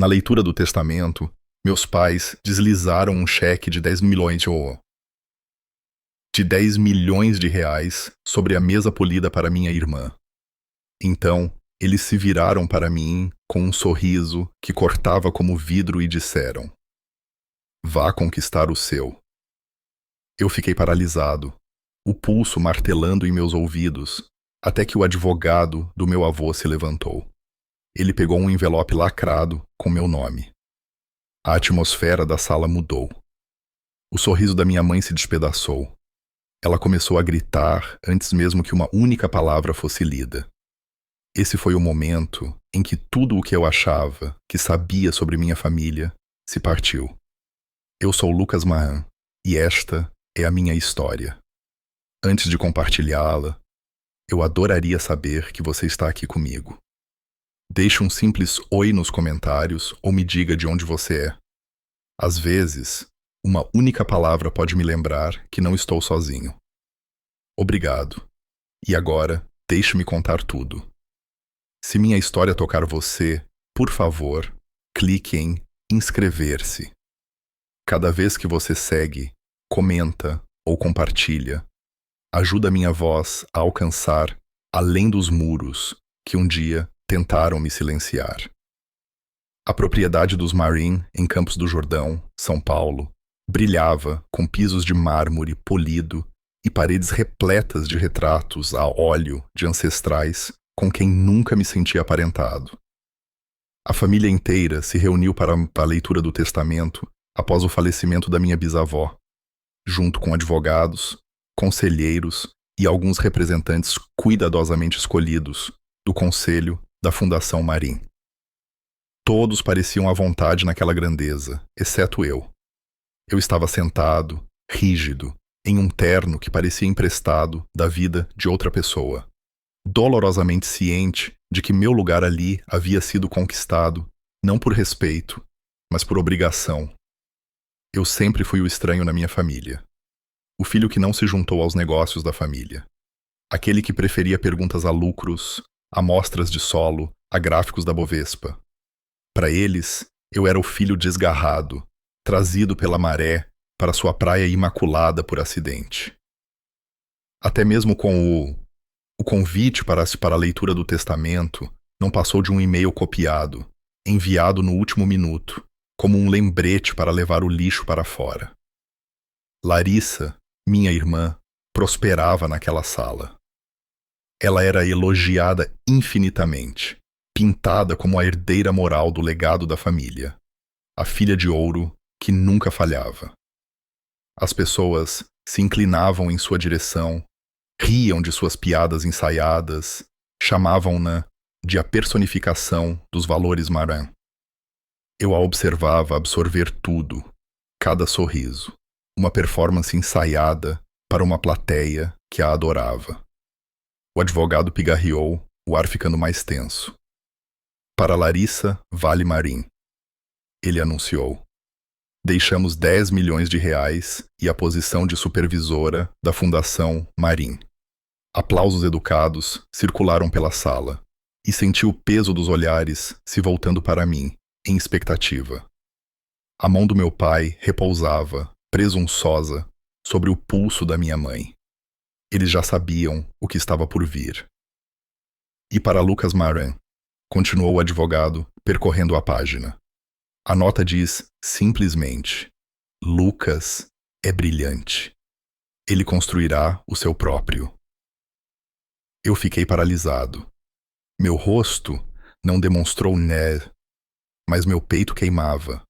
Na leitura do testamento, meus pais deslizaram um cheque de 10 milhões de reais sobre a mesa polida para minha irmã. Então, eles se viraram para mim com um sorriso que cortava como vidro e disseram: "Vá conquistar o seu." Eu fiquei paralisado, o pulso martelando em meus ouvidos, até que o advogado do meu avô se levantou. Ele pegou um envelope lacrado com meu nome. A atmosfera da sala mudou. O sorriso da minha mãe se despedaçou. Ela começou a gritar antes mesmo que uma única palavra fosse lida. Esse foi o momento em que tudo o que eu achava que sabia sobre minha família se partiu. Eu sou Lucas Mahan e esta é a minha história. Antes de compartilhá-la, eu adoraria saber que você está aqui comigo. Deixe um simples oi nos comentários ou me diga de onde você é. Às vezes, uma única palavra pode me lembrar que não estou sozinho. Obrigado. E agora, deixe-me contar tudo. Se minha história tocar você, por favor, clique em inscrever-se. Cada vez que você segue, comenta ou compartilha, ajuda minha voz a alcançar além dos muros que um dia tentaram me silenciar. A propriedade dos Marin, em Campos do Jordão, São Paulo, brilhava com pisos de mármore polido e paredes repletas de retratos a óleo de ancestrais com quem nunca me senti aparentado. A família inteira se reuniu para a leitura do testamento após o falecimento da minha bisavó, junto com advogados, conselheiros e alguns representantes cuidadosamente escolhidos do conselho da Fundação Marin. Todos pareciam à vontade naquela grandeza, exceto eu. Eu estava sentado, rígido, em um terno que parecia emprestado da vida de outra pessoa, dolorosamente ciente de que meu lugar ali havia sido conquistado não por respeito, mas por obrigação. Eu sempre fui o estranho na minha família. O filho que não se juntou aos negócios da família. Aquele que preferia perguntas a lucros, amostras de solo, a gráficos da Bovespa. Para eles, eu era o filho desgarrado, trazido pela maré para sua praia imaculada por acidente. Até mesmo com o convite para a leitura do testamento não passou de um e-mail copiado, enviado no último minuto, como um lembrete para levar o lixo para fora. Larissa, minha irmã, prosperava naquela sala. Ela era elogiada infinitamente, pintada como a herdeira moral do legado da família, a filha de ouro que nunca falhava. As pessoas se inclinavam em sua direção, riam de suas piadas ensaiadas, chamavam-na de a personificação dos valores Marin. Eu a observava absorver tudo, cada sorriso, uma performance ensaiada para uma plateia que a adorava. O advogado pigarreou, o ar ficando mais tenso. "Para Larissa, vale Marin." Ele anunciou. "Deixamos 10 milhões de reais e a posição de supervisora da Fundação Marin." Aplausos educados circularam pela sala e senti o peso dos olhares se voltando para mim, em expectativa. A mão do meu pai repousava, presunçosa, sobre o pulso da minha mãe. Eles já sabiam o que estava por vir. "E para Lucas Marin", continuou o advogado, percorrendo a página. A nota diz simplesmente: "Lucas é brilhante. Ele construirá o seu próprio." Eu fiquei paralisado. Meu rosto não demonstrou mas meu peito queimava.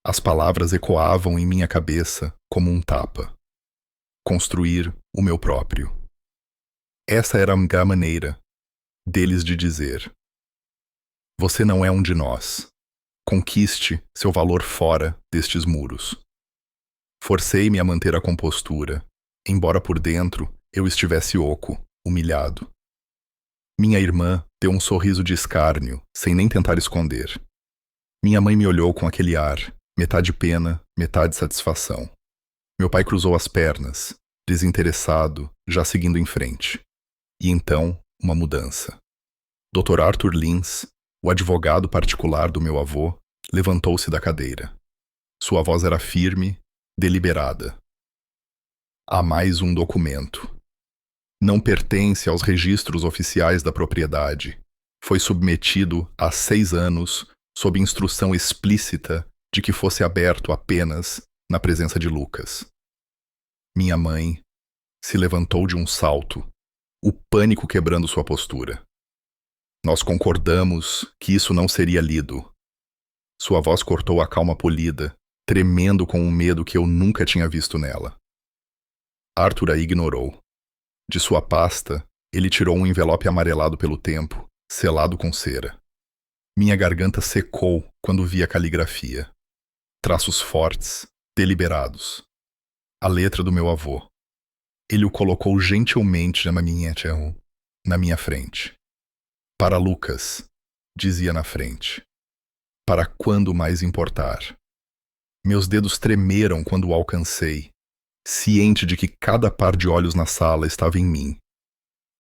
As palavras ecoavam em minha cabeça como um tapa. Construir o meu próprio. Essa era a maneira deles de dizer: "Você não é um de nós. Conquiste seu valor fora destes muros." Forcei-me a manter a compostura, embora por dentro eu estivesse oco, humilhado. Minha irmã deu um sorriso de escárnio, sem nem tentar esconder. Minha mãe me olhou com aquele ar, metade pena, metade satisfação. Meu pai cruzou as pernas, desinteressado, já seguindo em frente. E então, uma mudança. Dr. Arthur Lins, o advogado particular do meu avô, Levantou-se da cadeira. Sua voz era firme, deliberada. Há mais um documento. Não pertence aos registros oficiais da propriedade. Foi submetido há 6 anos sob instrução explícita de que fosse aberto apenas na presença de Lucas. Minha mãe se levantou de um salto, o pânico quebrando sua postura. Nós concordamos que isso não seria lido. Sua voz cortou a calma polida, tremendo com um medo que eu nunca tinha visto nela. Arthur a ignorou. De sua pasta, ele tirou um envelope amarelado pelo tempo, selado com cera. Minha garganta secou quando vi a caligrafia. Traços fortes, deliberados. A letra do meu avô. Ele o colocou gentilmente na minha frente. Para Lucas, dizia na frente. Para quando mais importar. Meus dedos tremeram quando o alcancei, ciente de que cada par de olhos na sala estava em mim,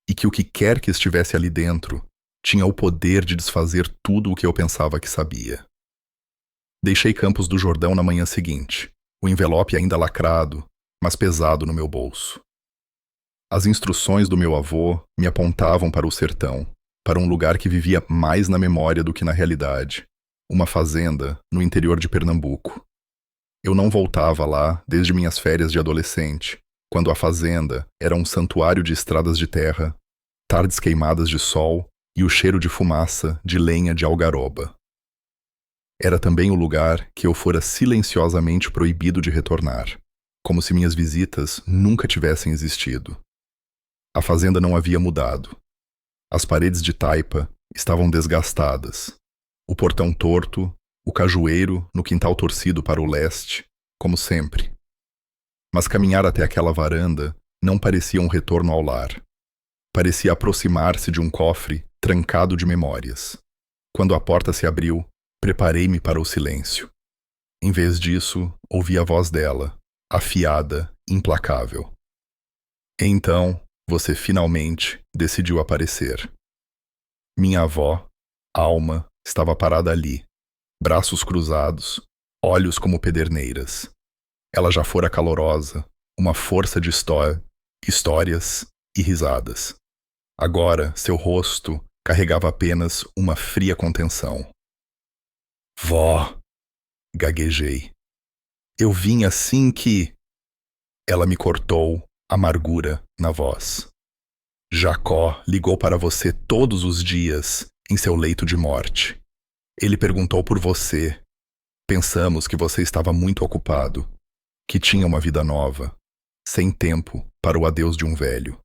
e que o que quer que estivesse ali dentro tinha o poder de desfazer tudo o que eu pensava que sabia. Deixei Campos do Jordão na manhã seguinte, o envelope ainda lacrado, mas pesado no meu bolso. As instruções do meu avô me apontavam para o sertão, para um lugar que vivia mais na memória do que na realidade, uma fazenda no interior de Pernambuco. Eu não voltava lá desde minhas férias de adolescente, quando a fazenda era um santuário de estradas de terra, tardes queimadas de sol e o cheiro de fumaça de lenha de algaroba. Era também o lugar que eu fora silenciosamente proibido de retornar, como se minhas visitas nunca tivessem existido. A fazenda não havia mudado. As paredes de taipa estavam desgastadas, o portão torto, o cajueiro no quintal torcido para o leste, como sempre. Mas caminhar até aquela varanda não parecia um retorno ao lar. Parecia aproximar-se de um cofre trancado de memórias. Quando a porta se abriu, preparei-me para o silêncio. Em vez disso, ouvi a voz dela, afiada, implacável. Então, você finalmente decidiu aparecer. Minha avó, Alma, estava parada ali, braços cruzados, olhos como pederneiras. Ela já fora calorosa, uma força de histórias e risadas. Agora, seu rosto carregava apenas uma fria contenção. Vó, gaguejei. Eu vim assim que... Ela me cortou, amargura na voz. Jacó ligou para você todos os dias em seu leito de morte. Ele perguntou por você. Pensamos que você estava muito ocupado, que tinha uma vida nova, sem tempo para o adeus de um velho.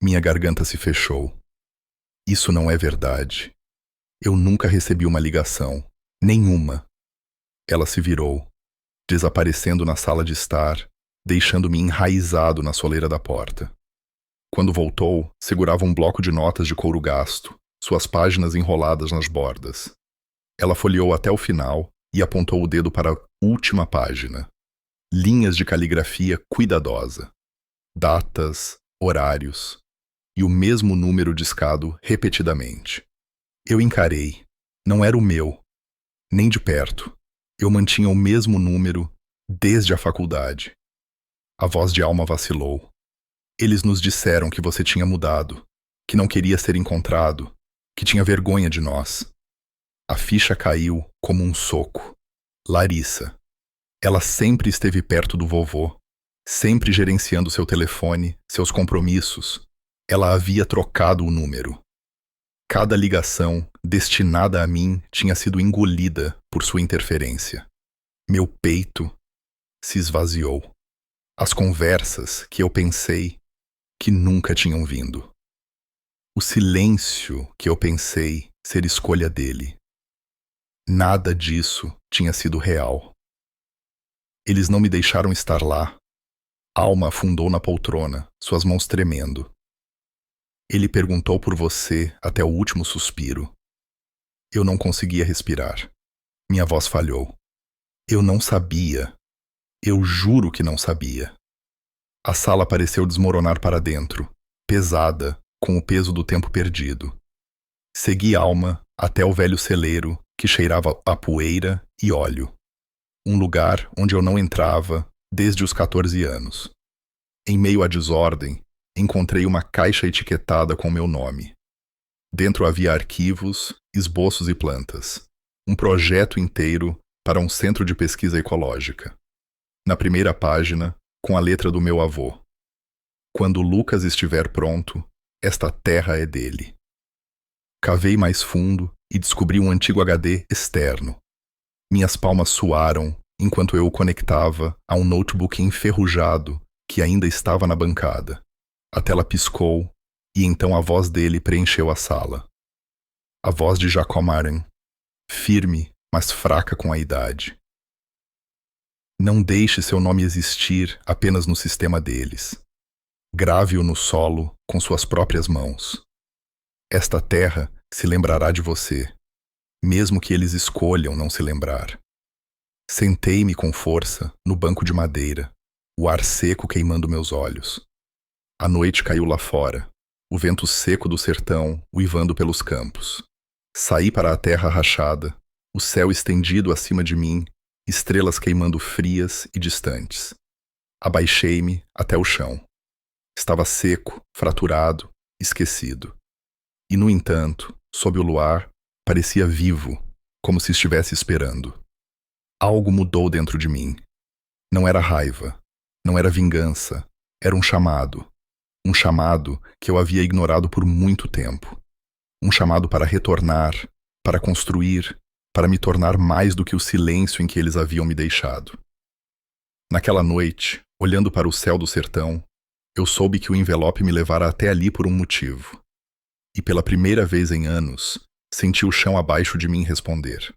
Minha garganta se fechou. Isso não é verdade. Eu nunca recebi uma ligação, nenhuma. Ela se virou, desaparecendo na sala de estar, deixando-me enraizado na soleira da porta. Quando voltou, segurava um bloco de notas de couro gasto, suas páginas enroladas nas bordas. Ela folheou até o final e apontou o dedo para a última página. Linhas de caligrafia cuidadosa. Datas, horários e o mesmo número discado repetidamente. Eu encarei. Não era o meu, nem de perto. Eu mantinha o mesmo número desde a faculdade. A voz de Alma vacilou. Eles nos disseram que você tinha mudado, que não queria ser encontrado, que tinha vergonha de nós. A ficha caiu como um soco. Larissa. Ela sempre esteve perto do vovô, sempre gerenciando seu telefone, seus compromissos. Ela havia trocado o número. Cada ligação destinada a mim tinha sido engolida por sua interferência. Meu peito se esvaziou. As conversas que eu pensei que nunca tinham vindo. O silêncio que eu pensei ser escolha dele. Nada disso tinha sido real. Eles não me deixaram estar lá. Alma afundou na poltrona, suas mãos tremendo. Ele perguntou por você até o último suspiro. Eu não conseguia respirar. Minha voz falhou. Eu não sabia. Eu juro que não sabia. A sala pareceu desmoronar para dentro, pesada, com o peso do tempo perdido. Segui Alma até o velho celeiro que cheirava a poeira e óleo. Um lugar onde eu não entrava desde os 14 anos. Em meio à desordem, encontrei uma caixa etiquetada com meu nome. Dentro havia arquivos, esboços e plantas. Um projeto inteiro para um centro de pesquisa ecológica. Na primeira página, com a letra do meu avô. Quando Lucas estiver pronto, esta terra é dele. Cavei mais fundo e descobri um antigo HD externo. Minhas palmas suaram enquanto eu o conectava a um notebook enferrujado que ainda estava na bancada. A tela piscou e então a voz dele preencheu a sala. A voz de Jacob Maran, firme, mas fraca com a idade. Não deixe seu nome existir apenas no sistema deles. Grave-o no solo com suas próprias mãos. Esta terra se lembrará de você, mesmo que eles escolham não se lembrar. Sentei-me com força no banco de madeira, o ar seco queimando meus olhos. A noite caiu lá fora, o vento seco do sertão uivando pelos campos. Saí para a terra rachada, o céu estendido acima de mim, estrelas queimando frias e distantes. Abaixei-me até o chão. Estava seco, fraturado, esquecido. E, no entanto, sob o luar, parecia vivo, como se estivesse esperando. Algo mudou dentro de mim. Não era raiva, não era vingança, era um chamado. Um chamado que eu havia ignorado por muito tempo. Um chamado para retornar, para construir, para me tornar mais do que o silêncio em que eles haviam me deixado. Naquela noite, olhando para o céu do sertão, eu soube que o envelope me levara até ali por um motivo. E pela primeira vez em anos, senti o chão abaixo de mim responder.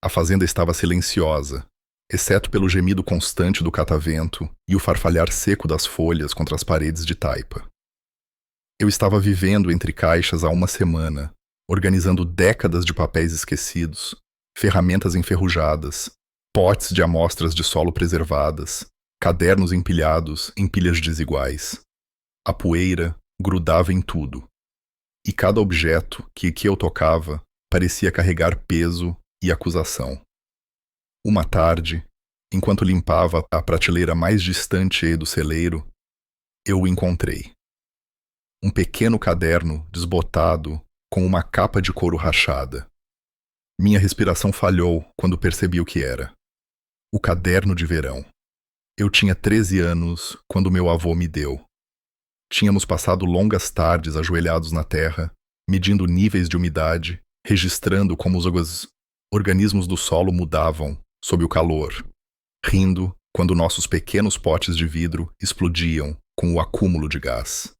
A fazenda estava silenciosa, exceto pelo gemido constante do catavento e o farfalhar seco das folhas contra as paredes de taipa. Eu estava vivendo entre caixas há uma semana, organizando décadas de papéis esquecidos, ferramentas enferrujadas, potes de amostras de solo preservadas, cadernos empilhados em pilhas desiguais. A poeira grudava em tudo. E cada objeto que eu tocava parecia carregar peso e acusação. Uma tarde, enquanto limpava a prateleira mais distante do celeiro, eu o encontrei. Um pequeno caderno desbotado com uma capa de couro rachada. Minha respiração falhou quando percebi o que era. O caderno de verão. Eu tinha 13 anos quando meu avô me deu. Tínhamos passado longas tardes ajoelhados na terra, medindo níveis de umidade, registrando como os organismos do solo mudavam sob o calor, rindo quando nossos pequenos potes de vidro explodiam com o acúmulo de gás.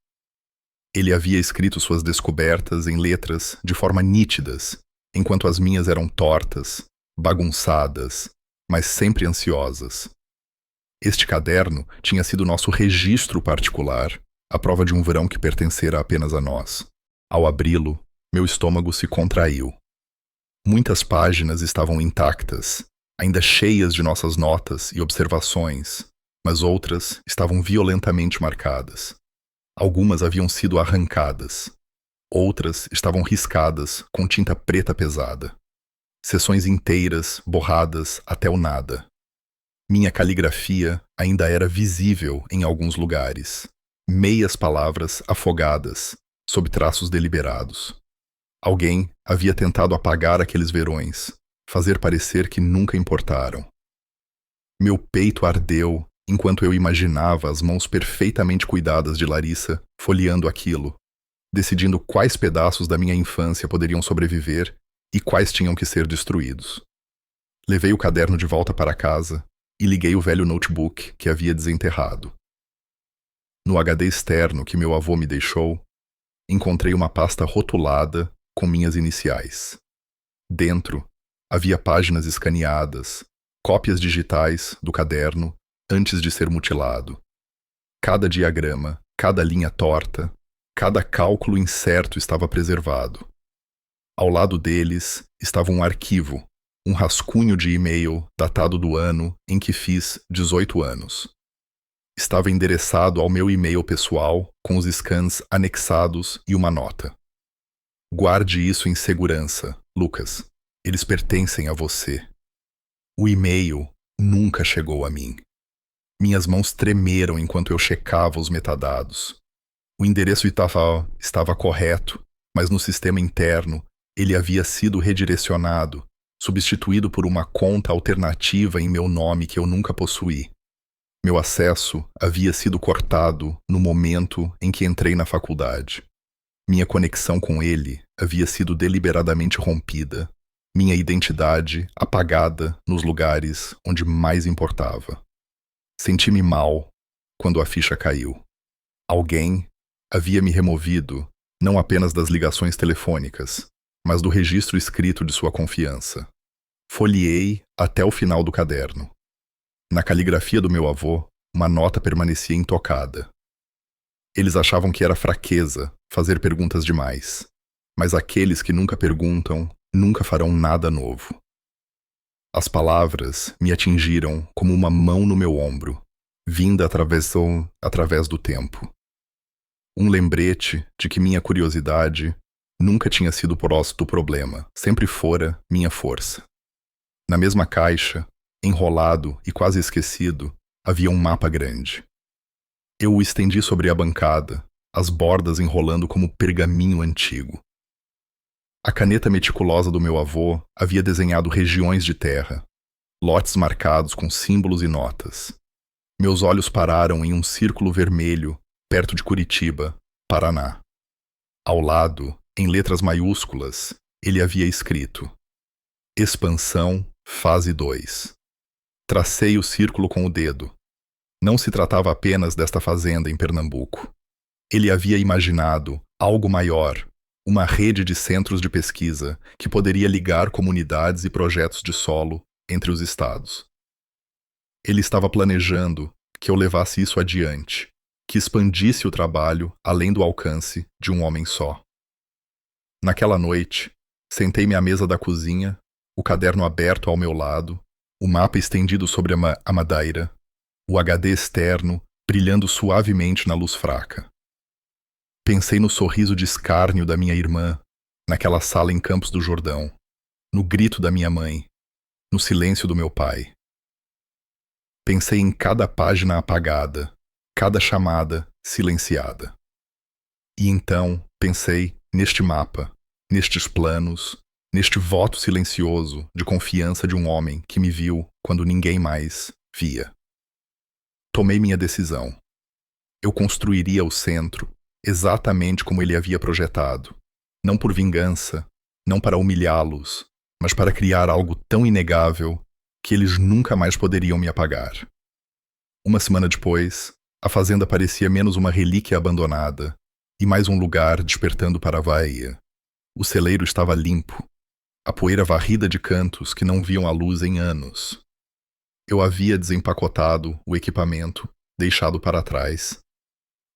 Ele havia escrito suas descobertas em letras de forma nítidas, enquanto as minhas eram tortas, bagunçadas, mas sempre ansiosas. Este caderno tinha sido nosso registro particular, a prova de um verão que pertencera apenas a nós. Ao abri-lo, meu estômago se contraiu. Muitas páginas estavam intactas, ainda cheias de nossas notas e observações, mas outras estavam violentamente marcadas. Algumas haviam sido arrancadas. Outras estavam riscadas com tinta preta pesada. Seções inteiras, borradas até o nada. Minha caligrafia ainda era visível em alguns lugares. Meias palavras afogadas, sob traços deliberados. Alguém havia tentado apagar aqueles verões, fazer parecer que nunca importaram. Meu peito ardeu enquanto eu imaginava as mãos perfeitamente cuidadas de Larissa folheando aquilo, decidindo quais pedaços da minha infância poderiam sobreviver e quais tinham que ser destruídos. Levei o caderno de volta para casa e liguei o velho notebook que havia desenterrado. No HD externo que meu avô me deixou, encontrei uma pasta rotulada com minhas iniciais. Dentro, havia páginas escaneadas, cópias digitais do caderno antes de ser mutilado. Cada diagrama, cada linha torta, cada cálculo incerto estava preservado. Ao lado deles estava um arquivo, um rascunho de e-mail datado do ano em que fiz 18 anos. Estava endereçado ao meu e-mail pessoal com os scans anexados e uma nota. Guarde isso em segurança, Lucas. Eles pertencem a você. O e-mail nunca chegou a mim. Minhas mãos tremeram enquanto eu checava os metadados. O endereço estava correto, mas no sistema interno ele havia sido redirecionado, substituído por uma conta alternativa em meu nome que eu nunca possuí. Meu acesso havia sido cortado no momento em que entrei na faculdade. Minha conexão com ele havia sido deliberadamente rompida. Minha identidade apagada nos lugares onde mais importava. Senti-me mal quando a ficha caiu. Alguém havia me removido não apenas das ligações telefônicas, mas do registro escrito de sua confiança. Folheei até o final do caderno. Na caligrafia do meu avô, uma nota permanecia intocada. Eles achavam que era fraqueza fazer perguntas demais, mas aqueles que nunca perguntam nunca farão nada novo. As palavras me atingiram como uma mão no meu ombro, vinda através do tempo. Um lembrete de que minha curiosidade nunca tinha sido o problema, sempre fora minha força. Na mesma caixa, enrolado e quase esquecido, havia um mapa grande. Eu o estendi sobre a bancada, as bordas enrolando como pergaminho antigo. A caneta meticulosa do meu avô havia desenhado regiões de terra, lotes marcados com símbolos e notas. Meus olhos pararam em um círculo vermelho, perto de Curitiba, Paraná. Ao lado, em letras maiúsculas, ele havia escrito: Expansão, fase 2. Tracei o círculo com o dedo. Não se tratava apenas desta fazenda em Pernambuco. Ele havia imaginado algo maior, uma rede de centros de pesquisa que poderia ligar comunidades e projetos de solo entre os estados. Ele estava planejando que eu levasse isso adiante, que expandisse o trabalho além do alcance de um homem só. Naquela noite, sentei-me à mesa da cozinha, o caderno aberto ao meu lado, o mapa estendido sobre a madeira, o HD externo brilhando suavemente na luz fraca. Pensei no sorriso de escárnio da minha irmã, naquela sala em Campos do Jordão, no grito da minha mãe, no silêncio do meu pai. Pensei em cada página apagada, cada chamada silenciada. E então pensei neste mapa, nestes planos, neste voto silencioso de confiança de um homem que me viu quando ninguém mais via. Tomei minha decisão. Eu construiria o centro exatamente como ele havia projetado, não por vingança, não para humilhá-los, mas para criar algo tão inegável que eles nunca mais poderiam me apagar. Uma semana depois, a fazenda parecia menos uma relíquia abandonada e mais um lugar despertando para a Bahia. O celeiro estava limpo, a poeira varrida de cantos que não viam a luz em anos. Eu havia desempacotado o equipamento deixado para trás.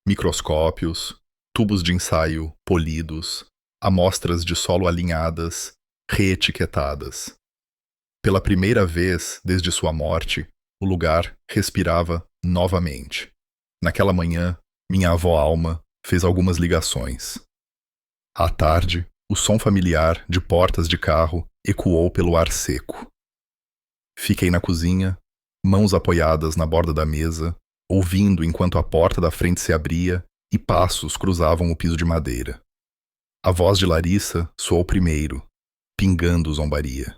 Microscópios, tubos de ensaio polidos, amostras de solo alinhadas, reetiquetadas. Pela primeira vez desde sua morte, o lugar respirava novamente. Naquela manhã, minha avó Alma fez algumas ligações. À tarde, o som familiar de portas de carro ecoou pelo ar seco. Fiquei na cozinha, mãos apoiadas na borda da mesa, ouvindo enquanto a porta da frente se abria e passos cruzavam o piso de madeira. A voz de Larissa soou primeiro, pingando zombaria.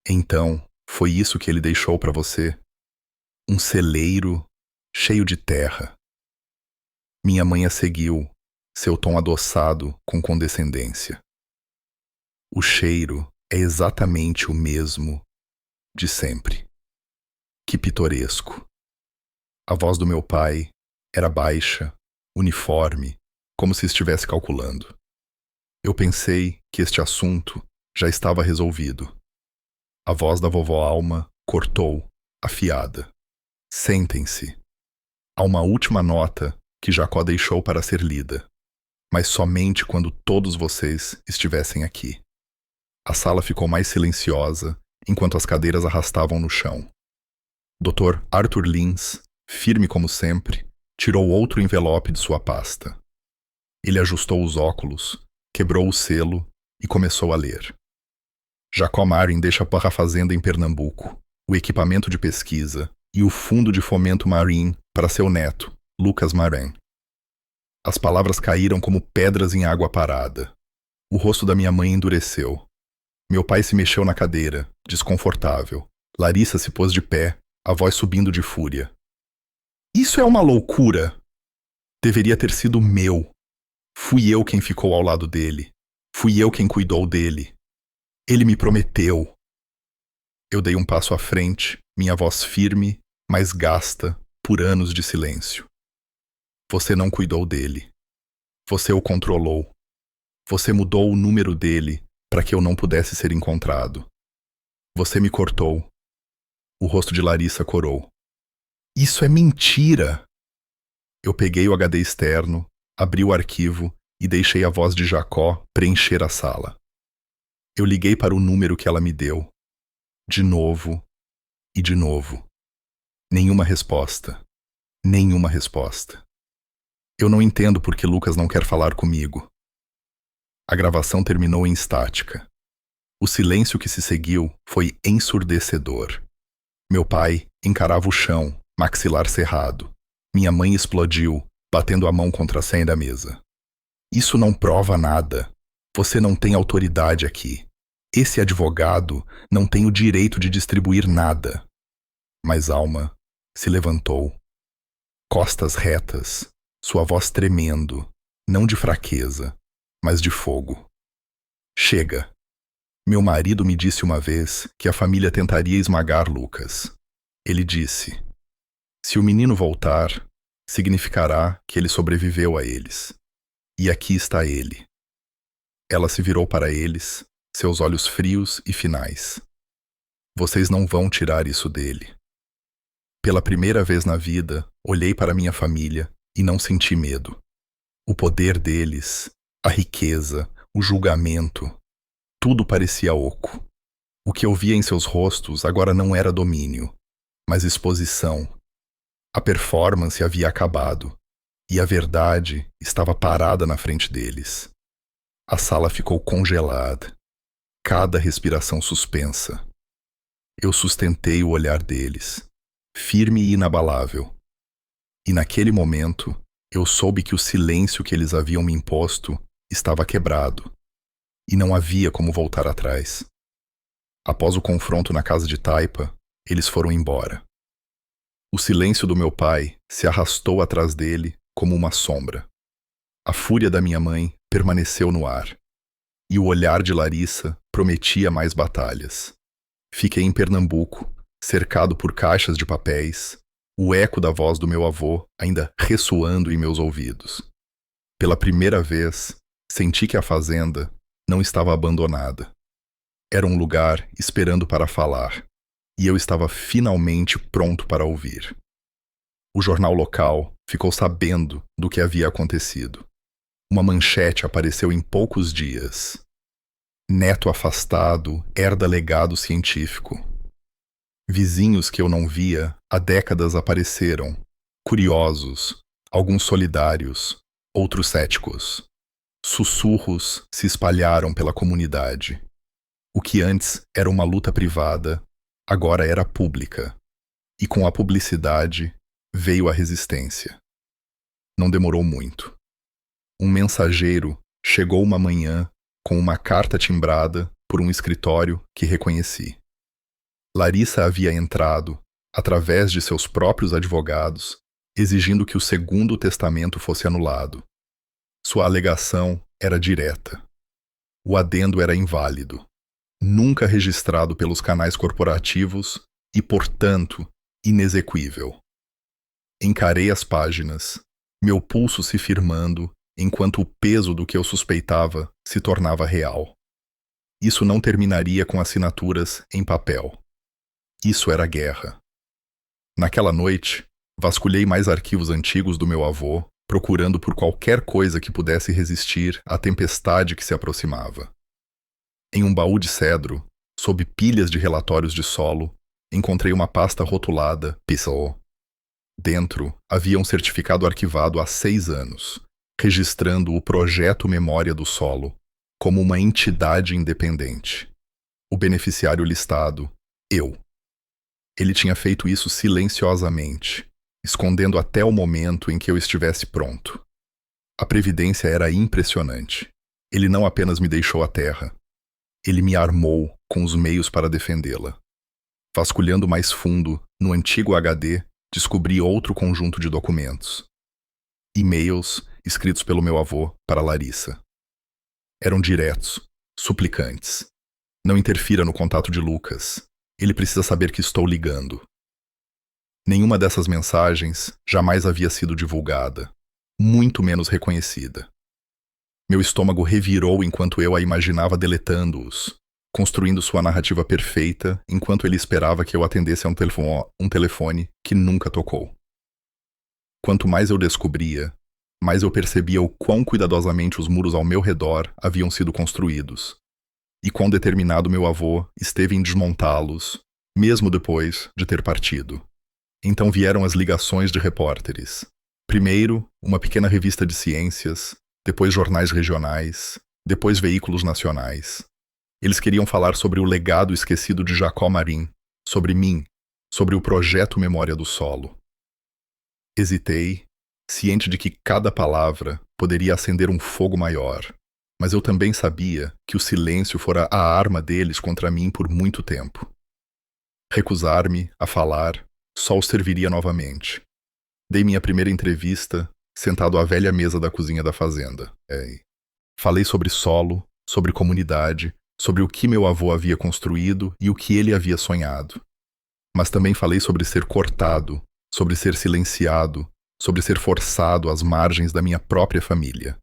Então, foi isso que ele deixou para você? Um celeiro cheio de terra. Minha mãe a seguiu, seu tom adoçado com condescendência. O cheiro é exatamente o mesmo de sempre. Que pitoresco. A voz do meu pai era baixa, uniforme, como se estivesse calculando. Eu pensei que este assunto já estava resolvido. A voz da vovó Alma cortou, afiada. Sentem-se. Há uma última nota que Jacó deixou para ser lida, mas somente quando todos vocês estivessem aqui. A sala ficou mais silenciosa enquanto as cadeiras arrastavam no chão. Dr. Arthur Lins, firme como sempre, tirou outro envelope de sua pasta. Ele ajustou os óculos, quebrou o selo e começou a ler. Jacó Marin deixa para a fazenda em Pernambuco, o equipamento de pesquisa e o fundo de fomento Marin para seu neto, Lucas Marin. As palavras caíram como pedras em água parada. O rosto da minha mãe endureceu. Meu pai se mexeu na cadeira, desconfortável. Larissa se pôs de pé, a voz subindo de fúria. Isso é uma loucura! Deveria ter sido meu. Fui eu quem ficou ao lado dele. Fui eu quem cuidou dele. Ele me prometeu. Eu dei um passo à frente, minha voz firme, mas gasta por anos de silêncio. Você não cuidou dele. Você o controlou. Você mudou o número dele para que eu não pudesse ser encontrado. Você me cortou. O rosto de Larissa corou. Isso é mentira! Eu peguei o HD externo, abri o arquivo e deixei a voz de Jacó preencher a sala. Eu liguei para o número que ela me deu. De novo e de novo. Nenhuma resposta. Nenhuma resposta. Eu não entendo por que Lucas não quer falar comigo. A gravação terminou em estática. O silêncio que se seguiu foi ensurdecedor. Meu pai encarava o chão, maxilar cerrado. Minha mãe explodiu, batendo a mão contra a senha da mesa. Isso não prova nada. Você não tem autoridade aqui. Esse advogado não tem o direito de distribuir nada. Mas Alma se levantou. Costas retas, sua voz tremendo, não de fraqueza, mas de fogo. Chega. Meu marido me disse uma vez que a família tentaria esmagar Lucas. Ele disse: se o menino voltar, significará que ele sobreviveu a eles. E aqui está ele. Ela se virou para eles, seus olhos frios e finais. Vocês não vão tirar isso dele. Pela primeira vez na vida, olhei para minha família e não senti medo. O poder deles, a riqueza, o julgamento, tudo parecia oco. O que eu via em seus rostos agora não era domínio, mas exposição. A performance havia acabado, e a verdade estava parada na frente deles. A sala ficou congelada, cada respiração suspensa. Eu sustentei o olhar deles, firme e inabalável. E naquele momento, eu soube que o silêncio que eles haviam me imposto estava quebrado, e não havia como voltar atrás. Após o confronto na casa de Taipa, eles foram embora. O silêncio do meu pai se arrastou atrás dele como uma sombra. A fúria da minha mãe permaneceu no ar, e o olhar de Larissa prometia mais batalhas. Fiquei em Pernambuco, cercado por caixas de papéis, o eco da voz do meu avô ainda ressoando em meus ouvidos. Pela primeira vez, senti que a fazenda não estava abandonada. Era um lugar esperando para falar, e eu estava finalmente pronto para ouvir. O jornal local ficou sabendo do que havia acontecido. Uma manchete apareceu em poucos dias. Neto afastado herda legado científico. Vizinhos que eu não via há décadas apareceram, curiosos, alguns solidários, outros céticos. Sussurros se espalharam pela comunidade. O que antes era uma luta privada, agora era pública. E com a publicidade veio a resistência. Não demorou muito. Um mensageiro chegou uma manhã com uma carta timbrada por um escritório que reconheci. Larissa havia entrado, através de seus próprios advogados, exigindo que o segundo testamento fosse anulado. Sua alegação era direta. O adendo era inválido, nunca registrado pelos canais corporativos e, portanto, inexequível. Encarei as páginas, meu pulso se firmando, enquanto o peso do que eu suspeitava se tornava real. Isso não terminaria com assinaturas em papel. Isso era guerra. Naquela noite, vasculhei mais arquivos antigos do meu avô, procurando por qualquer coisa que pudesse resistir à tempestade que se aproximava. Em um baú de cedro, sob pilhas de relatórios de solo, encontrei uma pasta rotulada PSO. Dentro havia um certificado arquivado há 6 anos, registrando o Projeto Memória do Solo como uma entidade independente. O beneficiário listado, eu. Ele tinha feito isso silenciosamente, escondendo até o momento em que eu estivesse pronto. A previdência era impressionante. Ele não apenas me deixou à terra, ele me armou com os meios para defendê-la. Vasculhando mais fundo, no antigo HD, descobri outro conjunto de documentos. E-mails escritos pelo meu avô para Larissa. Eram diretos, suplicantes. Não interfira no contato de Lucas. Ele precisa saber que estou ligando. Nenhuma dessas mensagens jamais havia sido divulgada, muito menos reconhecida. Meu estômago revirou enquanto eu a imaginava deletando-os, construindo sua narrativa perfeita enquanto ele esperava que eu atendesse a um telefone que nunca tocou. Quanto mais eu descobria, mais eu percebia o quão cuidadosamente os muros ao meu redor haviam sido construídos, e quão determinado meu avô esteve em desmontá-los, mesmo depois de ter partido. Então vieram as ligações de repórteres. Primeiro, uma pequena revista de ciências, depois jornais regionais, depois veículos nacionais. Eles queriam falar sobre o legado esquecido de Jacó Marim, sobre mim, sobre o projeto Memória do Solo. Hesitei, ciente de que cada palavra poderia acender um fogo maior, mas eu também sabia que o silêncio fora a arma deles contra mim por muito tempo. Recusar-me a falar só os serviria novamente. Dei minha primeira entrevista, sentado à velha mesa da cozinha da fazenda. Falei sobre solo, sobre comunidade, sobre o que meu avô havia construído e o que ele havia sonhado. Mas também falei sobre ser cortado, sobre ser silenciado, sobre ser forçado às margens da minha própria família.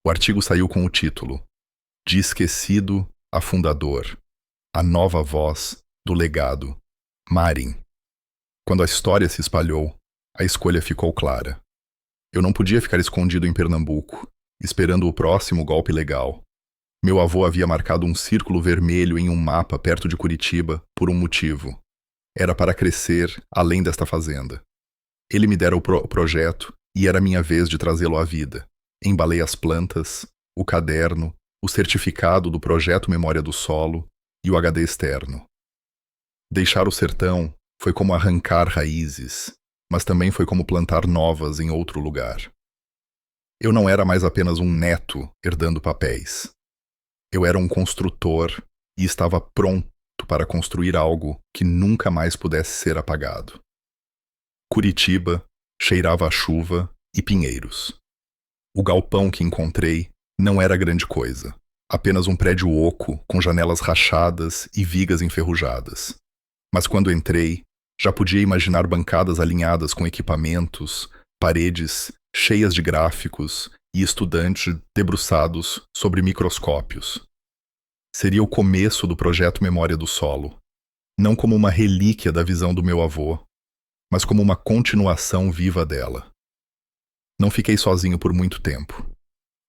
O artigo saiu com o título De Esquecido a Fundador, a nova voz do legado, Marim. Quando a história se espalhou, a escolha ficou clara. Eu não podia ficar escondido em Pernambuco, esperando o próximo golpe legal. Meu avô havia marcado um círculo vermelho em um mapa perto de Curitiba por um motivo. Era para crescer além desta fazenda. Ele me dera o projeto e era minha vez de trazê-lo à vida. Embalei as plantas, o caderno, o certificado do projeto Memória do Solo e o HD externo. Deixar o sertão foi como arrancar raízes, mas também foi como plantar novas em outro lugar. Eu não era mais apenas um neto herdando papéis. Eu era um construtor e estava pronto para construir algo que nunca mais pudesse ser apagado. Curitiba cheirava a chuva e pinheiros. O galpão que encontrei não era grande coisa, apenas um prédio oco com janelas rachadas e vigas enferrujadas. Mas quando entrei, já podia imaginar bancadas alinhadas com equipamentos, paredes cheias de gráficos e estudantes debruçados sobre microscópios. Seria o começo do projeto Memória do Solo, não como uma relíquia da visão do meu avô, mas como uma continuação viva dela. Não fiquei sozinho por muito tempo.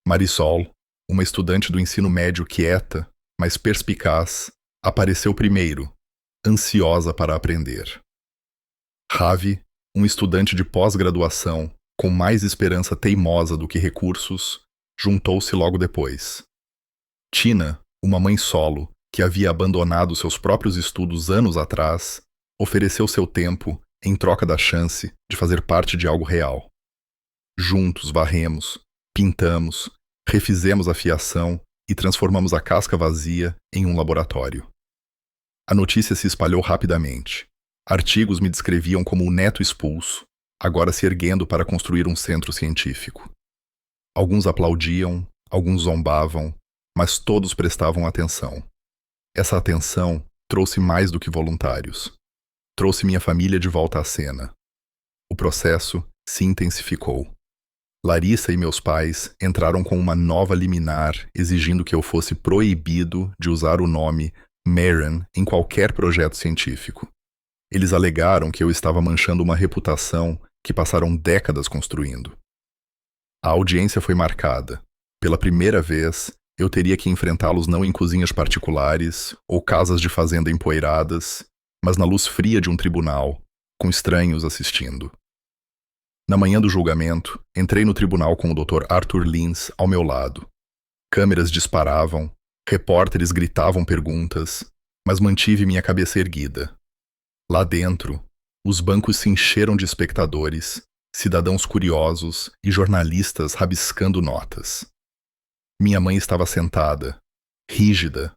Marisol, uma estudante do ensino médio quieta, mas perspicaz, apareceu primeiro, ansiosa para aprender. Ravi, um estudante de pós-graduação, com mais esperança teimosa do que recursos, juntou-se logo depois. Tina, uma mãe solo, que havia abandonado seus próprios estudos anos atrás, ofereceu seu tempo em troca da chance de fazer parte de algo real. Juntos varremos, pintamos, refizemos a fiação e transformamos a casca vazia em um laboratório. A notícia se espalhou rapidamente. Artigos me descreviam como o neto expulso, agora se erguendo para construir um centro científico. Alguns aplaudiam, alguns zombavam, mas todos prestavam atenção. Essa atenção trouxe mais do que voluntários. Trouxe minha família de volta à cena. O processo se intensificou. Larissa e meus pais entraram com uma nova liminar exigindo que eu fosse proibido de usar o nome Marin em qualquer projeto científico. Eles alegaram que eu estava manchando uma reputação que passaram décadas construindo. A audiência foi marcada. Pela primeira vez, eu teria que enfrentá-los não em cozinhas particulares ou casas de fazenda empoeiradas, mas na luz fria de um tribunal, com estranhos assistindo. Na manhã do julgamento, entrei no tribunal com o Dr. Arthur Lins ao meu lado. Câmeras disparavam, repórteres gritavam perguntas, mas mantive minha cabeça erguida. Lá dentro, os bancos se encheram de espectadores, cidadãos curiosos e jornalistas rabiscando notas. Minha mãe estava sentada, rígida,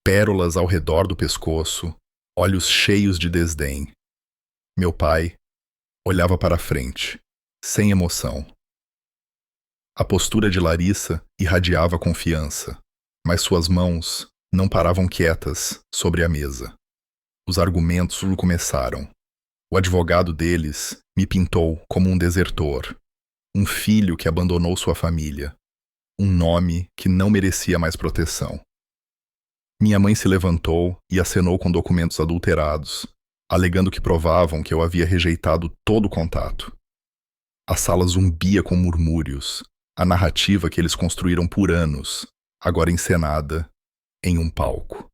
pérolas ao redor do pescoço, olhos cheios de desdém. Meu pai olhava para a frente, sem emoção. A postura de Larissa irradiava confiança, mas suas mãos não paravam quietas sobre a mesa. Os argumentos começaram. O advogado deles me pintou como um desertor, um filho que abandonou sua família, um nome que não merecia mais proteção. Minha mãe se levantou e acenou com documentos adulterados, alegando que provavam que eu havia rejeitado todo o contato. A sala zumbia com murmúrios, a narrativa que eles construíram por anos, agora encenada em um palco.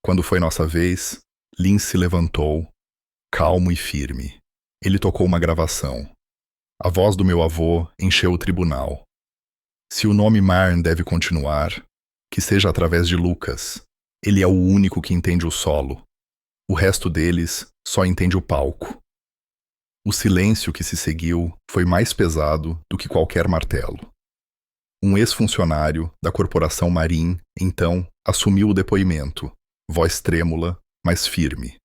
Quando foi nossa vez, Lin se levantou, calmo e firme. Ele tocou uma gravação. A voz do meu avô encheu o tribunal. Se o nome Marn deve continuar, que seja através de Lucas. Ele é o único que entende o solo. O resto deles só entende o palco. O silêncio que se seguiu foi mais pesado do que qualquer martelo. Um ex-funcionário da corporação Marim, então, assumiu o depoimento, voz trêmula, mas firme.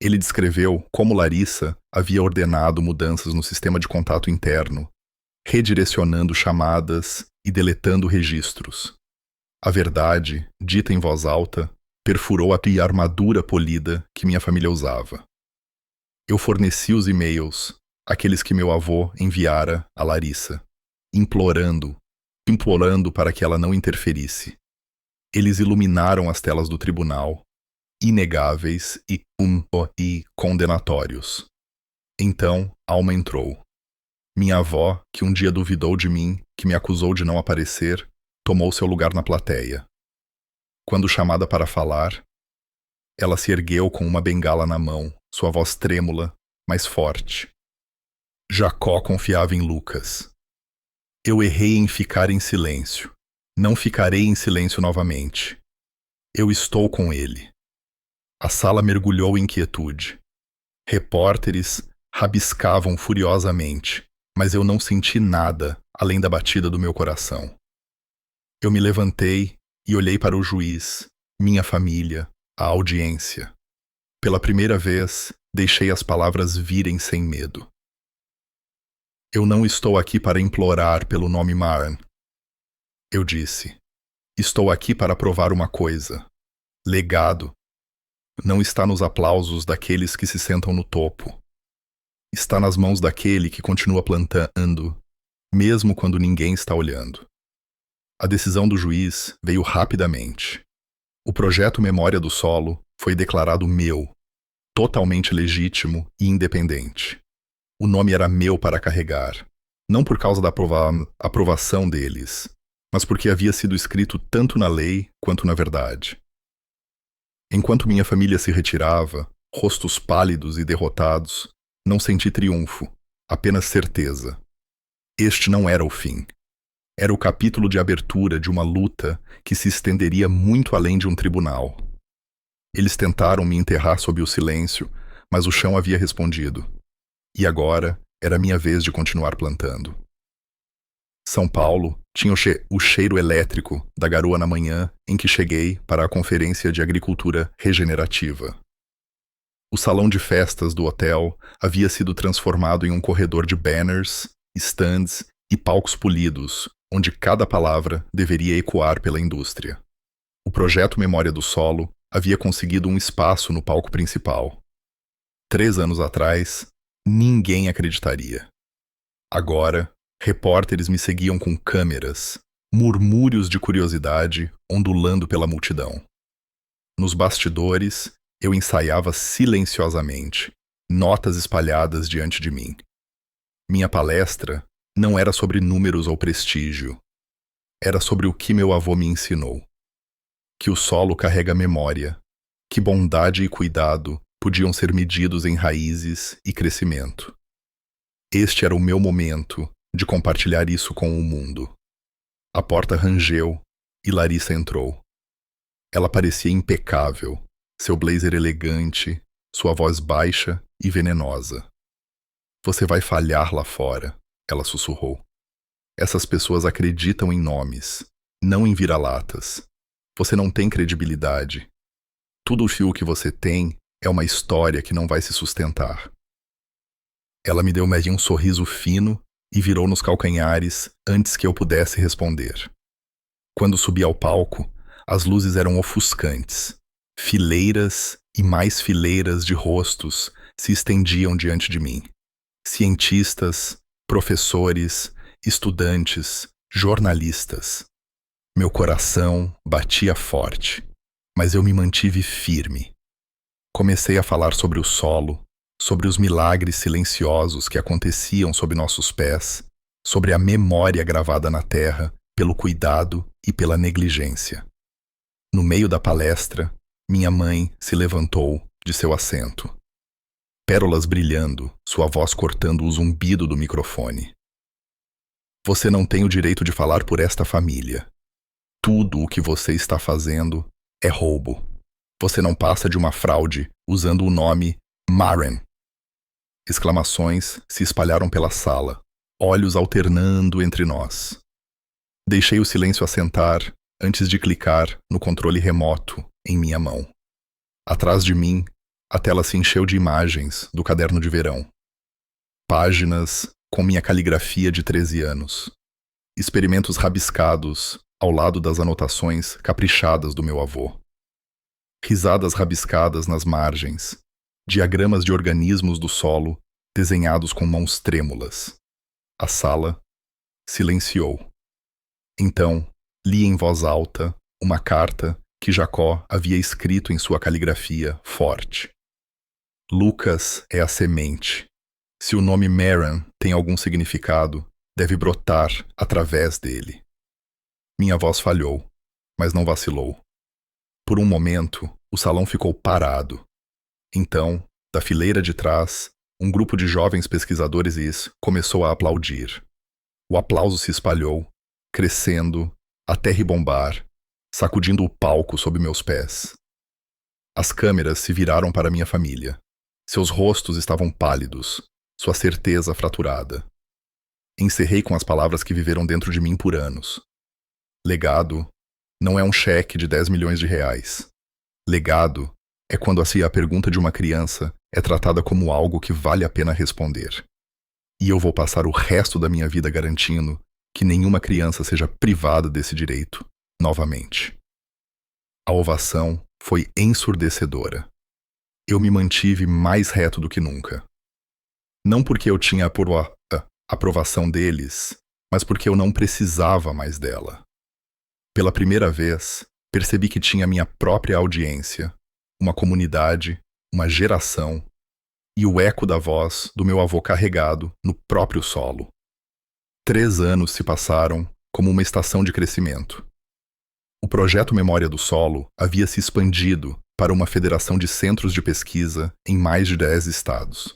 Ele descreveu como Larissa havia ordenado mudanças no sistema de contato interno, redirecionando chamadas e deletando registros. A verdade, dita em voz alta, perfurou a armadura polida que minha família usava. Eu forneci os e-mails, aqueles que meu avô enviara a Larissa, implorando para que ela não interferisse. Eles iluminaram as telas do tribunal, inegáveis e condenatórios. Então, Alma entrou. Minha avó, que um dia duvidou de mim, que me acusou de não aparecer, tomou seu lugar na plateia. Quando chamada para falar, ela se ergueu com uma bengala na mão, sua voz trêmula, mas forte. Jacó confiava em Lucas. Eu errei em ficar em silêncio. Não ficarei em silêncio novamente. Eu estou com ele. A sala mergulhou em quietude. Repórteres rabiscavam furiosamente, mas eu não senti nada além da batida do meu coração. Eu me levantei e olhei para o juiz, minha família, a audiência. Pela primeira vez, deixei as palavras virem sem medo. Eu não estou aqui para implorar pelo nome Marn. Eu disse. Estou aqui para provar uma coisa. Legado não está nos aplausos daqueles que se sentam no topo. Está nas mãos daquele que continua plantando, mesmo quando ninguém está olhando. A decisão do juiz veio rapidamente. O projeto Memória do Solo foi declarado meu, totalmente legítimo e independente. O nome era meu para carregar, não por causa da aprovação deles, mas porque havia sido escrito tanto na lei quanto na verdade. Enquanto minha família se retirava, rostos pálidos e derrotados, não senti triunfo, apenas certeza. Este não era o fim. Era o capítulo de abertura de uma luta que se estenderia muito além de um tribunal. Eles tentaram me enterrar sob o silêncio, mas o chão havia respondido. E agora era minha vez de continuar plantando. São Paulo tinha o cheiro elétrico da garoa na manhã em que cheguei para a Conferência de Agricultura Regenerativa. O salão de festas do hotel havia sido transformado em um corredor de banners, stands e palcos polidos, onde cada palavra deveria ecoar pela indústria. O projeto Memória do Solo havia conseguido um espaço no palco principal. 3 anos atrás, ninguém acreditaria. Agora, repórteres me seguiam com câmeras, murmúrios de curiosidade ondulando pela multidão. Nos bastidores, eu ensaiava silenciosamente, notas espalhadas diante de mim. Minha palestra não era sobre números ou prestígio. Era sobre o que meu avô me ensinou. Que o solo carrega memória, que bondade e cuidado podiam ser medidos em raízes e crescimento. Este era o meu momento de compartilhar isso com o mundo. A porta rangeu e Larissa entrou. Ela parecia impecável, seu blazer elegante, sua voz baixa e venenosa. Você vai falhar lá fora, ela sussurrou. Essas pessoas acreditam em nomes, não em vira-latas. Você não tem credibilidade. Tudo o que você tem é uma história que não vai se sustentar. Ela me deu um sorriso fino e virou nos calcanhares antes que eu pudesse responder. Quando subi ao palco, as luzes eram ofuscantes. Fileiras e mais fileiras de rostos se estendiam diante de mim. Cientistas, professores, estudantes, jornalistas. Meu coração batia forte, mas eu me mantive firme. Comecei a falar sobre o solo, sobre os milagres silenciosos que aconteciam sob nossos pés, sobre a memória gravada na terra pelo cuidado e pela negligência. No meio da palestra, minha mãe se levantou de seu assento. Pérolas brilhando, sua voz cortando o zumbido do microfone. Você não tem o direito de falar por esta família. Tudo o que você está fazendo é roubo. Você não passa de uma fraude usando o nome Maren. Exclamações se espalharam pela sala, olhos alternando entre nós. Deixei o silêncio assentar antes de clicar no controle remoto em minha mão. Atrás de mim, a tela se encheu de imagens do caderno de verão. Páginas com minha caligrafia de 13 anos. Experimentos rabiscados ao lado das anotações caprichadas do meu avô. Risadas rabiscadas nas margens. Diagramas de organismos do solo desenhados com mãos trêmulas. A sala silenciou. Então, li em voz alta uma carta que Jacó havia escrito em sua caligrafia forte. Lucas é a semente. Se o nome Maren tem algum significado, deve brotar através dele. Minha voz falhou, mas não vacilou. Por um momento, o salão ficou parado. Então, da fileira de trás, um grupo de jovens pesquisadores começou a aplaudir. O aplauso se espalhou, crescendo, até ribombar, sacudindo o palco sob meus pés. As câmeras se viraram para minha família. Seus rostos estavam pálidos, sua certeza fraturada. Encerrei com as palavras que viveram dentro de mim por anos. Legado não é um cheque de 10 milhões de reais. Legado é quando a pergunta de uma criança é tratada como algo que vale a pena responder. E eu vou passar o resto da minha vida garantindo que nenhuma criança seja privada desse direito, novamente. A ovação foi ensurdecedora. Eu me mantive mais reto do que nunca. Não porque eu tinha a aprovação deles, mas porque eu não precisava mais dela. Pela primeira vez, percebi que tinha minha própria audiência, uma comunidade, uma geração, e o eco da voz do meu avô carregado no próprio solo. 3 anos se passaram como uma estação de crescimento. O projeto Memória do Solo havia se expandido para uma federação de centros de pesquisa em mais de 10 estados.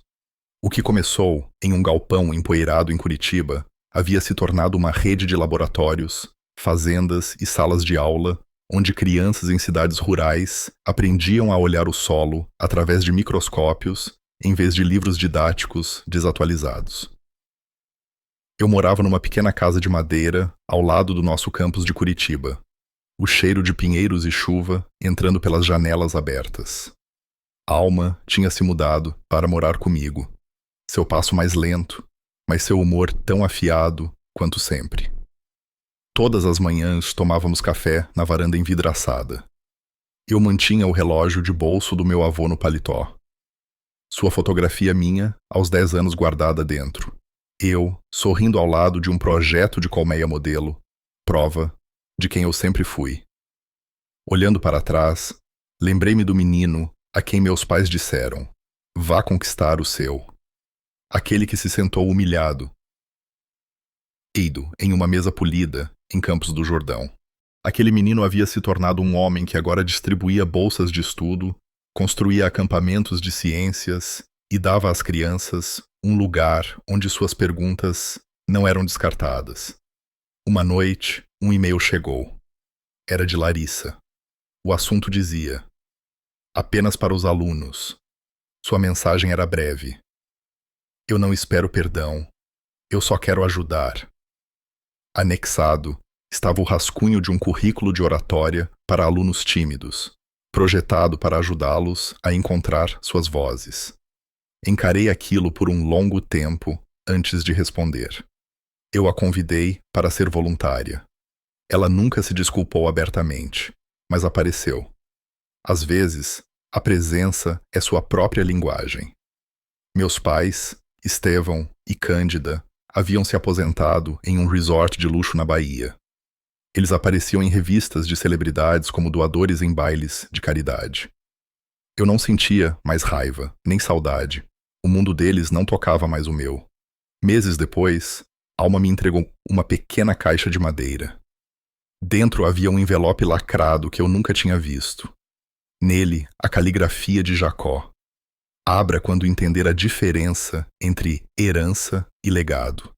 O que começou em um galpão empoeirado em Curitiba havia se tornado uma rede de laboratórios, fazendas e salas de aula, onde crianças em cidades rurais aprendiam a olhar o solo através de microscópios em vez de livros didáticos desatualizados. Eu morava numa pequena casa de madeira ao lado do nosso campus de Curitiba, o cheiro de pinheiros e chuva entrando pelas janelas abertas. Alma tinha se mudado para morar comigo, seu passo mais lento, mas seu humor tão afiado quanto sempre. Todas as manhãs tomávamos café na varanda envidraçada. Eu mantinha o relógio de bolso do meu avô no paletó. Sua fotografia minha, aos 10 anos guardada dentro. Eu, sorrindo ao lado de um projeto de colmeia modelo, prova de quem eu sempre fui. Olhando para trás, lembrei-me do menino a quem meus pais disseram: vá conquistar o seu. Aquele que se sentou humilhado, em uma mesa polida, em Campos do Jordão. Aquele menino havia se tornado um homem que agora distribuía bolsas de estudo, construía acampamentos de ciências e dava às crianças um lugar onde suas perguntas não eram descartadas. Uma noite, um e-mail chegou. Era de Larissa. O assunto dizia: apenas para os alunos. Sua mensagem era breve. Eu não espero perdão. Eu só quero ajudar. Anexado estava o rascunho de um currículo de oratória para alunos tímidos, projetado para ajudá-los a encontrar suas vozes. Encarei aquilo por um longo tempo antes de responder. Eu a convidei para ser voluntária. Ela nunca se desculpou abertamente, mas apareceu. Às vezes, a presença é sua própria linguagem. Meus pais, Estevão e Cândida, haviam se aposentado em um resort de luxo na Bahia. Eles apareciam em revistas de celebridades como doadores em bailes de caridade. Eu não sentia mais raiva, nem saudade. O mundo deles não tocava mais o meu. Meses depois, Alma me entregou uma pequena caixa de madeira. Dentro havia um envelope lacrado que eu nunca tinha visto. Nele, a caligrafia de Jacó. Abra quando entender a diferença entre herança e legado.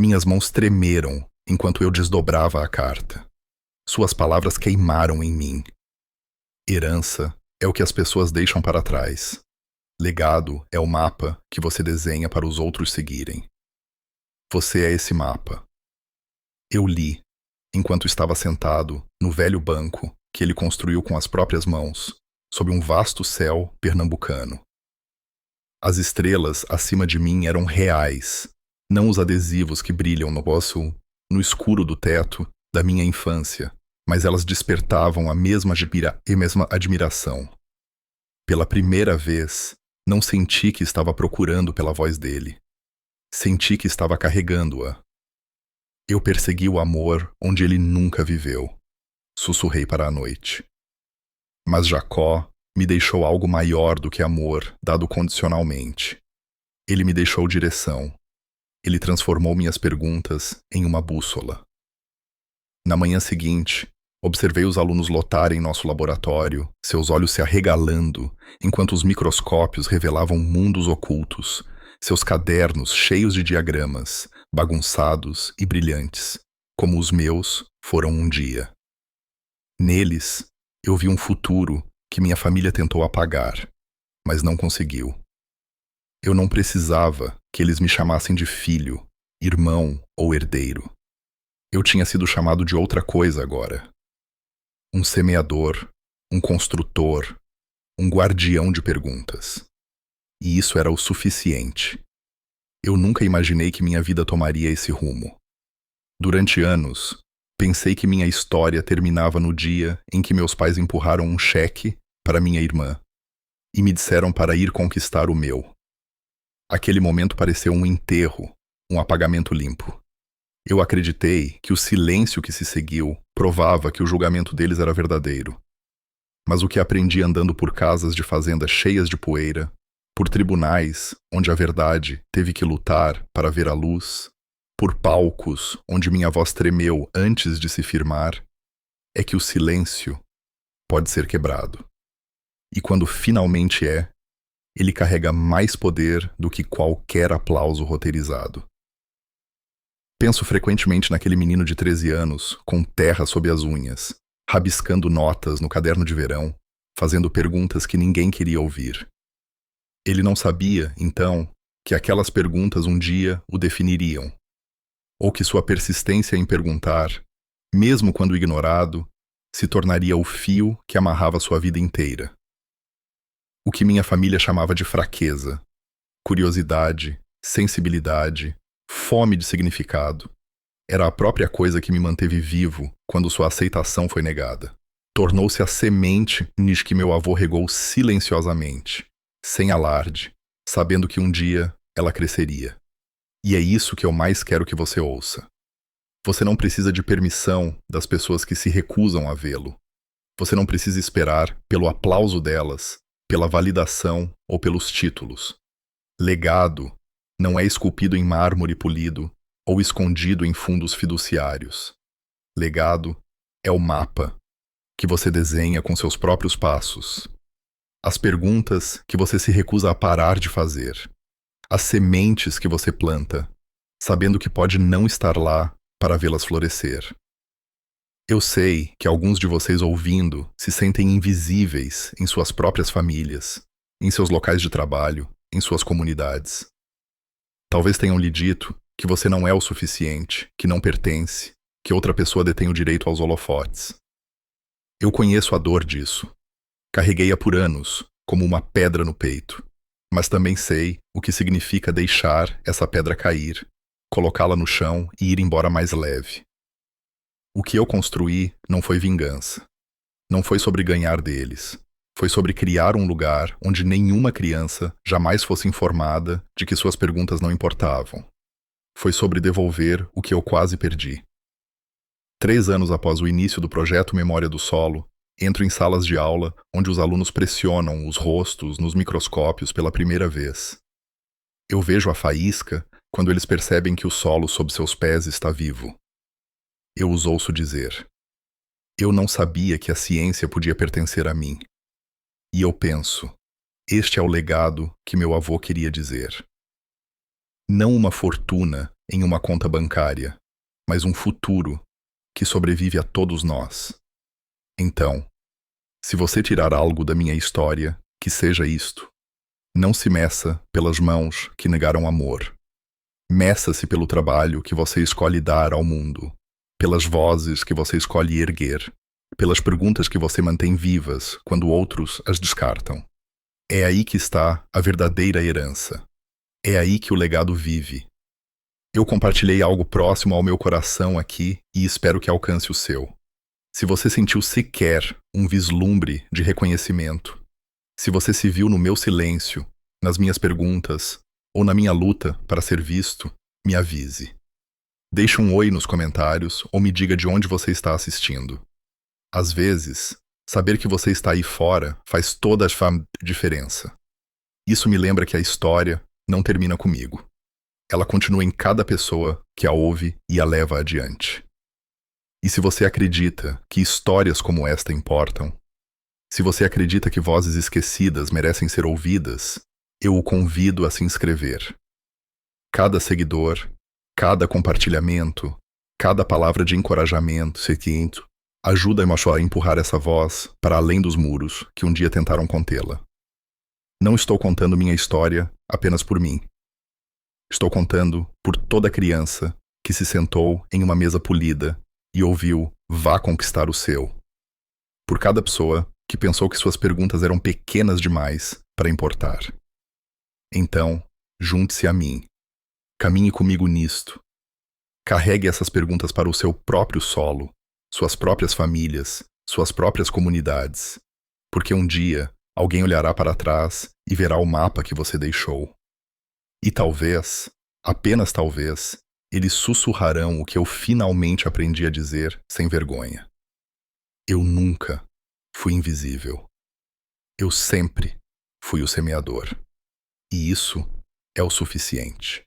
Minhas mãos tremeram enquanto eu desdobrava a carta. Suas palavras queimaram em mim. Herança é o que as pessoas deixam para trás. Legado é o mapa que você desenha para os outros seguirem. Você é esse mapa. Eu li, enquanto estava sentado no velho banco que ele construiu com as próprias mãos, sob um vasto céu pernambucano. As estrelas acima de mim eram reais, não os adesivos que brilham no escuro do teto da minha infância, mas elas despertavam a mesma admiração. Pela primeira vez, não senti que estava procurando pela voz dele. Senti que estava carregando-a. Eu persegui o amor onde ele nunca viveu. Sussurrei para a noite. Mas Jacó me deixou algo maior do que amor dado condicionalmente. Ele me deixou direção. Ele transformou minhas perguntas em uma bússola. Na manhã seguinte, observei os alunos lotarem nosso laboratório, seus olhos se arregalando, enquanto os microscópios revelavam mundos ocultos, seus cadernos cheios de diagramas, bagunçados e brilhantes, como os meus foram um dia. Neles, eu vi um futuro que minha família tentou apagar, mas não conseguiu. Eu não precisava que eles me chamassem de filho, irmão ou herdeiro. Eu tinha sido chamado de outra coisa agora. Um semeador, um construtor, um guardião de perguntas. E isso era o suficiente. Eu nunca imaginei que minha vida tomaria esse rumo. Durante anos, pensei que minha história terminava no dia em que meus pais empurraram um cheque para minha irmã e me disseram para ir conquistar o meu. Aquele momento pareceu um enterro, um apagamento limpo. Eu acreditei que o silêncio que se seguiu provava que o julgamento deles era verdadeiro. Mas o que aprendi andando por casas de fazenda cheias de poeira, por tribunais onde a verdade teve que lutar para ver a luz, por palcos onde minha voz tremeu antes de se firmar, é que o silêncio pode ser quebrado. E quando finalmente é, ele carrega mais poder do que qualquer aplauso roteirizado. Penso frequentemente naquele menino de 13 anos, com terra sob as unhas, rabiscando notas no caderno de verão, fazendo perguntas que ninguém queria ouvir. Ele não sabia, então, que aquelas perguntas um dia o definiriam, ou que sua persistência em perguntar, mesmo quando ignorado, se tornaria o fio que amarrava sua vida inteira. O que minha família chamava de fraqueza, curiosidade, sensibilidade, fome de significado, era a própria coisa que me manteve vivo quando sua aceitação foi negada. Tornou-se a semente nisso que meu avô regou silenciosamente, sem alarde, sabendo que um dia ela cresceria. E é isso que eu mais quero que você ouça. Você não precisa de permissão das pessoas que se recusam a vê-lo. Você não precisa esperar pelo aplauso delas, pela validação ou pelos títulos. Legado não é esculpido em mármore polido ou escondido em fundos fiduciários. Legado é o mapa que você desenha com seus próprios passos. As perguntas que você se recusa a parar de fazer. As sementes que você planta, sabendo que pode não estar lá para vê-las florescer. Eu sei que alguns de vocês ouvindo se sentem invisíveis em suas próprias famílias, em seus locais de trabalho, em suas comunidades. Talvez tenham lhe dito que você não é o suficiente, que não pertence, que outra pessoa detém o direito aos holofotes. Eu conheço a dor disso. Carreguei-a por anos, como uma pedra no peito. Mas também sei o que significa deixar essa pedra cair, colocá-la no chão e ir embora mais leve. O que eu construí não foi vingança. Não foi sobre ganhar deles. Foi sobre criar um lugar onde nenhuma criança jamais fosse informada de que suas perguntas não importavam. Foi sobre devolver o que eu quase perdi. 3 anos após o início do projeto Memória do Solo, entro em salas de aula onde os alunos pressionam os rostos nos microscópios pela primeira vez. Eu vejo a faísca quando eles percebem que o solo sob seus pés está vivo. Eu os ouço dizer: eu não sabia que a ciência podia pertencer a mim. E eu penso: este é o legado que meu avô queria dizer. Não uma fortuna em uma conta bancária, mas um futuro que sobrevive a todos nós. Então, se você tirar algo da minha história, que seja isto. Não se meça pelas mãos que negaram amor. Meça-se pelo trabalho que você escolhe dar ao mundo, pelas vozes que você escolhe erguer, pelas perguntas que você mantém vivas quando outros as descartam. É aí que está a verdadeira herança. É aí que o legado vive. Eu compartilhei algo próximo ao meu coração aqui e espero que alcance o seu. Se você sentiu sequer um vislumbre de reconhecimento, se você se viu no meu silêncio, nas minhas perguntas ou na minha luta para ser visto, me avise. Deixe um oi nos comentários ou me diga de onde você está assistindo. Às vezes, saber que você está aí fora faz toda a diferença. Isso me lembra que a história não termina comigo. Ela continua em cada pessoa que a ouve e a leva adiante. E se você acredita que histórias como esta importam, se você acredita que vozes esquecidas merecem ser ouvidas, eu o convido a se inscrever. Cada seguidor, cada compartilhamento, cada palavra de encorajamento, seguinte, ajuda-me a empurrar essa voz para além dos muros que um dia tentaram contê-la. Não estou contando minha história apenas por mim. Estou contando por toda criança que se sentou em uma mesa polida e ouviu "Vá conquistar o seu". Por cada pessoa que pensou que suas perguntas eram pequenas demais para importar. Então, junte-se a mim. Caminhe comigo nisto. Carregue essas perguntas para o seu próprio solo, suas próprias famílias, suas próprias comunidades. Porque um dia, alguém olhará para trás e verá o mapa que você deixou. E talvez, apenas talvez, eles sussurrarão o que eu finalmente aprendi a dizer sem vergonha. Eu nunca fui invisível. Eu sempre fui o semeador. E isso é o suficiente.